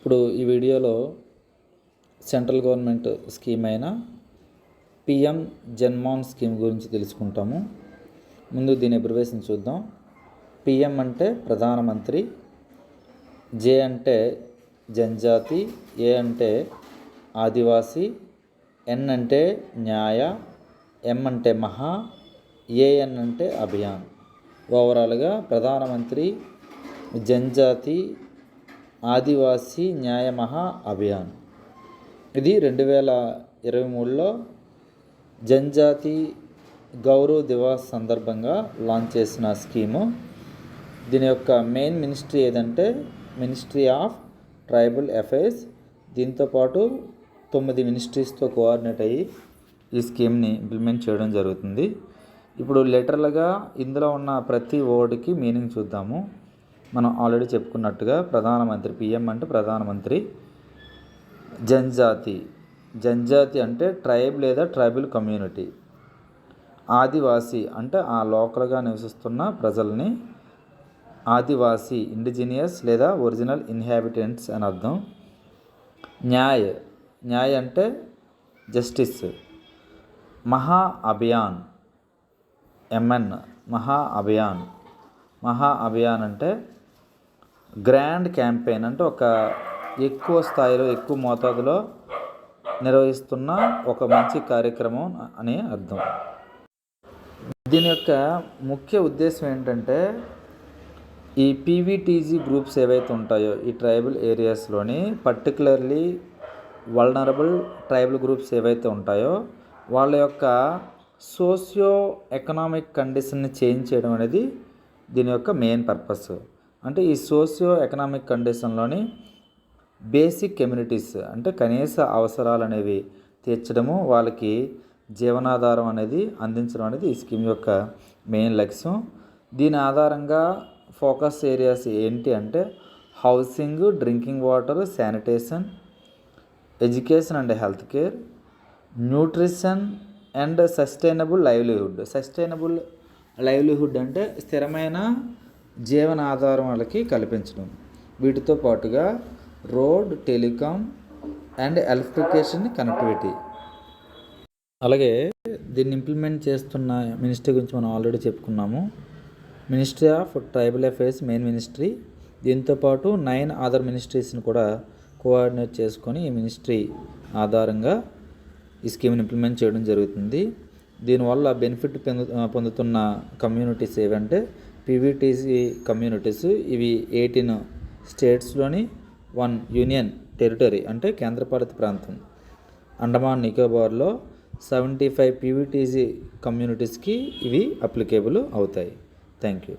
ఇప్పుడు ఈ వీడియోలో సెంట్రల్ గవర్నమెంట్ స్కీమ్ అయిన పిఎం జన్మాన్ స్కీమ్ గురించి తెలుసుకుంటాము. ముందు దీని అబ్రివేషన్ చూద్దాం. పిఎం అంటే ప్రధానమంత్రి, జే అంటే జనజాతి, ఏ అంటే ఆదివాసీ, ఎన్ అంటే న్యాయ, ఎం అంటే మహా, ఏఎన్ అంటే అభియాన్. ఓవరాల్గా ప్రధానమంత్రి జనజాతి ఆదివాసీ న్యాయ మహా అభియాన్. ఇది 2023లో జనజాతి గౌరవ్ దివాస్ సందర్భంగా లాంచ్ చేసిన స్కీము. దీని యొక్క మెయిన్ మినిస్ట్రీ ఏదంటే మినిస్ట్రీ ఆఫ్ ట్రైబల్ అఫైర్స్. దీంతోపాటు 9 మినిస్ట్రీస్తో కోఆర్డినేట్ అయ్యి ఈ స్కీమ్ని ఇంప్లిమెంట్ చేయడం జరుగుతుంది. ఇప్పుడు లెటర్లుగా ఇందులో ఉన్న ప్రతి వర్డ్కి మీనింగ్ చూద్దాము. మనం ఆల్రెడీ చెప్పుకున్నట్టుగా ప్రధానమంత్రి, పిఎం అంటే ప్రధానమంత్రి. జనజాతి, జనజాతి అంటే ట్రైబ్ లేదా ట్రైబల్ కమ్యూనిటీ. ఆదివాసీ అంటే ఆ లోకల్గా నివసిస్తున్న ప్రజల్ని ఆదివాసీ, ఇండిజినియస్ లేదా ఒరిజినల్ ఇన్హాబిటెంట్స్ అని అర్థం. న్యాయ్, న్యాయ్ అంటే జస్టిస్. మహా అభియాన్, ఎంఎన్ మహా అభియాన్. మహా అభియాన్ అంటే గ్రాండ్ క్యాంపెయిన్, అంటే ఒక ఎక్కువ స్థాయిలో ఎక్కువ మోతాదులో నిర్వహిస్తున్న ఒక మంచి కార్యక్రమం అని అర్థం. దీని యొక్క ముఖ్య ఉద్దేశం ఏంటంటే ఈ పీవీటీజీ గ్రూప్స్ ఏవైతే ఉంటాయో ఈ ట్రైబల్ ఏరియాస్లోని పర్టికులర్లీ వల్నరబుల్ ట్రైబల్ గ్రూప్స్ ఏవైతే ఉంటాయో వాళ్ళ యొక్క సోషియో ఎకనామిక్ కండిషన్ని చేంజ్ చేయడం అనేది దీని యొక్క మెయిన్ పర్పస్. అంటే ఈ సోషియో ఎకనామిక్ కండిషన్లోని బేసిక్ కమ్యూనిటీస్ అంటే కనీస అవసరాలు అనేవి తీర్చడము, వాళ్ళకి జీవనాధారం అనేది అందించడం అనేది ఈ స్కీమ్ యొక్క మెయిన్ లక్ష్యం. దీని ఆధారంగా ఫోకస్ ఏరియాస్ ఏంటి అంటే housing, drinking water, sanitation, education and health care, nutrition and sustainable livelihood. Sustainable livelihood అంటే స్థిరమైన జీవనాధారం వాళ్ళకి కల్పించడం. వీటితో పాటుగా road, telecom and electrification, connectivity. అలాగే దీన్ని ఇంప్లిమెంట్ చేస్తున్న మినిస్ట్రీ గురించి మనం ఆల్రెడీ చెప్పుకున్నాము. Ministry of tribal affairs main ministry. దీంతోపాటు 9 అదర్ మినిస్ట్రీస్ని కూడా కోఆర్డినేట్ చేసుకొని ఈ మినిస్ట్రీ ఆధారంగా ఈ స్కీమ్ని ఇంప్లిమెంట్ చేయడం జరుగుతుంది. దీనివల్ల బెనిఫిట్ పొందుతున్న కమ్యూనిటీస్ ఏవంటే పీవీటీసీ కమ్యూనిటీస్. ఇవి 18 స్టేట్స్లోని 1 యూనియన్ టెరిటరీ అంటే కేంద్రపాలిత ప్రాంతం అండమాన్ నికోబార్లో 75 పీవీటీసీ కమ్యూనిటీస్కి ఇవి అప్లికేబుల్ అవుతాయి. Thank you.